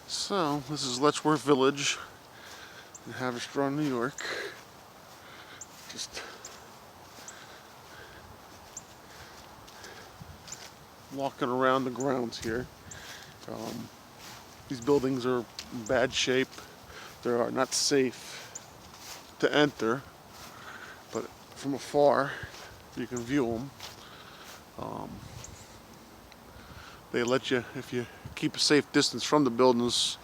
So, this is Letchworth Village in Haverstraw, New York. Just walking around the grounds here. These buildings are in bad shape. They are not safe to enter, but from afar you can view them. They let you, if you keep a safe distance from the buildings,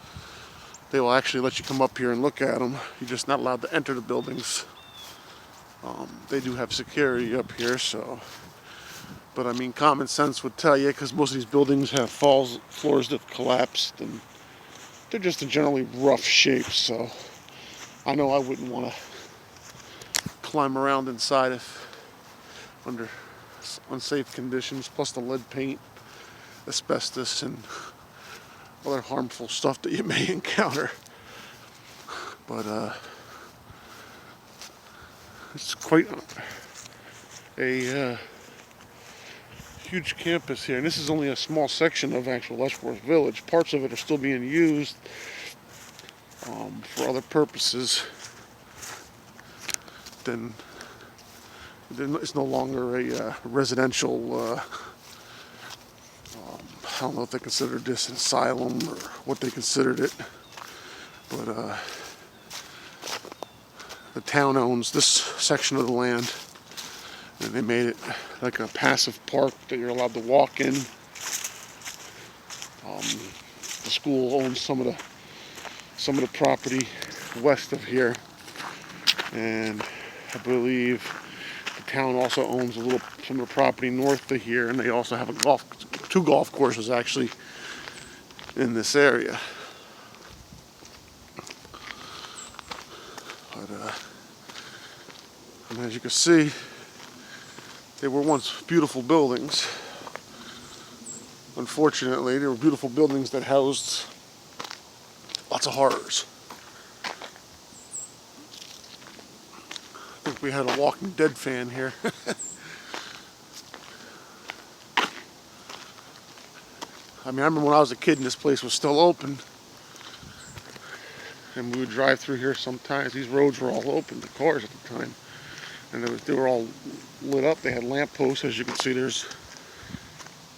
they will actually let you come up here and look at them. You're just not allowed to enter the buildings. They do have security up here, so. But I mean, common sense would tell you, because most of these buildings have floors that collapsed, and they're just in generally rough shape. So I know I wouldn't want to climb around inside if under unsafe conditions. Plus the lead paint, asbestos, and other harmful stuff that you may encounter. But it's quite a huge campus here, and this is only a small section of actual Letchworth Village. Parts of it are still being used for other purposes. Then it's no longer a residential. I don't know if they considered this an asylum or what they considered it, but the town owns this section of the land, and they made it like a passive park that you're allowed to walk in. The school owns some of the property west of here, and I believe the town also owns some of the property north of here, and they also have two golf courses actually in this area. But and as you can see, they were once beautiful buildings. Unfortunately, they were beautiful buildings that housed lots of horrors. I think we had a Walking Dead fan here. I mean, I remember when I was a kid and this place was still open, and we would drive through here sometimes. These roads were all open to cars at the time, and they were all lit up. They had lamp posts. As you can see, there's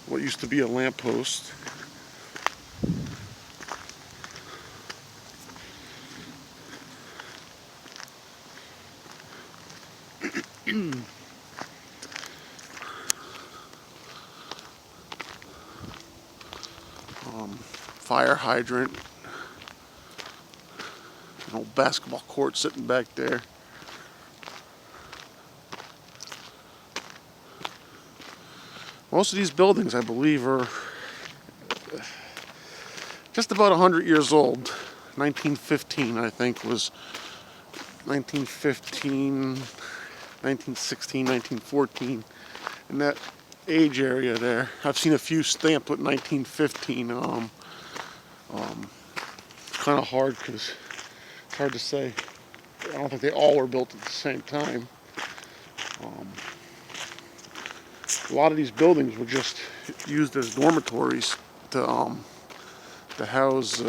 what used to be a lamp post. Fire hydrant, an old basketball court sitting back there. Most of these buildings, I believe, are just about 100 years old. 1915, I think, was 1915, 1916, 1914, in that age area there. I've seen a few stamped with 1915. Kind of hard because it's hard to say. I don't think they all were built at the same time. A lot of these buildings were just used as dormitories to house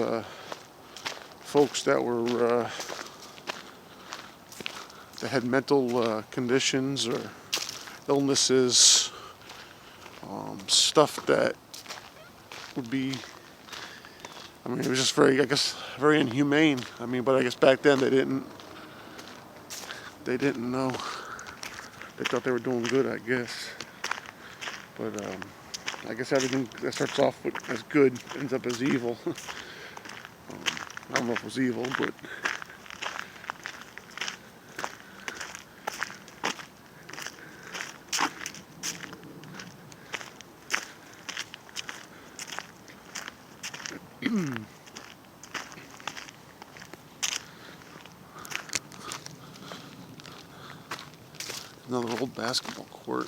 folks that were that had mental conditions or illnesses, stuff that would be. I mean, it was just very inhumane. I mean, but I guess back then they didn't know. They thought they were doing good, I guess. But I guess everything that starts off as good ends up as evil. I don't know if it was evil, but another old basketball court.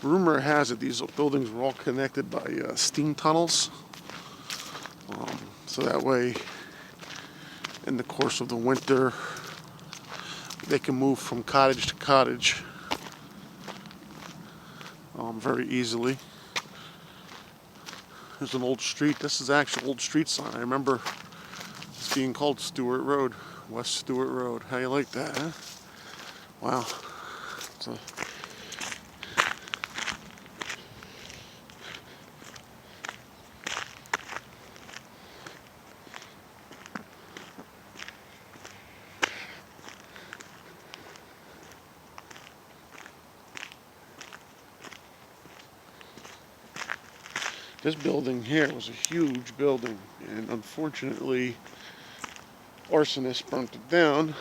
Rumor has it these buildings were all connected by steam tunnels. So that way, in the course of the winter, they can move from cottage to cottage very easily. There's an old street. This is actual old street sign. I remember it's being called Stewart Road, West Stewart Road. How you like that, huh? Wow. So, this building here was a huge building, and unfortunately, arsonists burnt it down.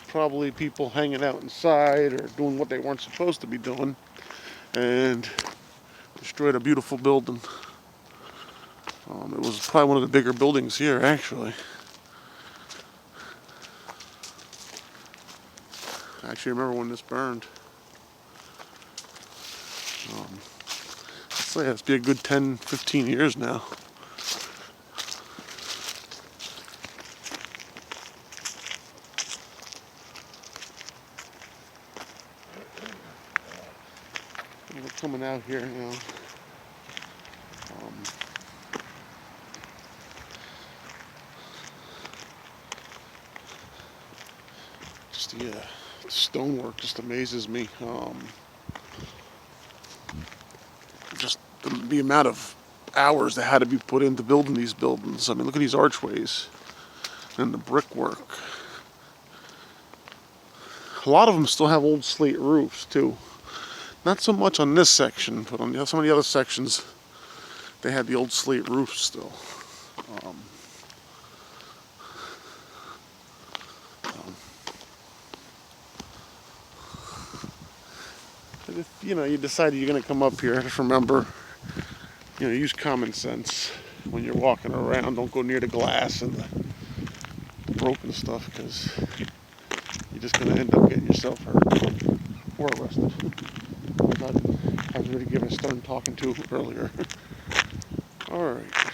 Probably people hanging out inside or doing what they weren't supposed to be doing, and destroyed a beautiful building. It was probably one of the bigger buildings here, actually. I actually remember when this burned. I'd say it's been a good 10, 15 years now. We're coming out here now. Just the stonework just amazes me. Just the amount of hours that had to be put into building these buildings. I mean, look at these archways and the brickwork. A lot of them still have old slate roofs too. Not so much on this section, but on some of the other sections, they had the old slate roofs still. But if you decide you're going to come up here, just remember, use common sense when you're walking around. Don't go near the glass and the broken stuff, because you're just going to end up getting yourself hurt or arrested. I was already given a stern talking to earlier. All right.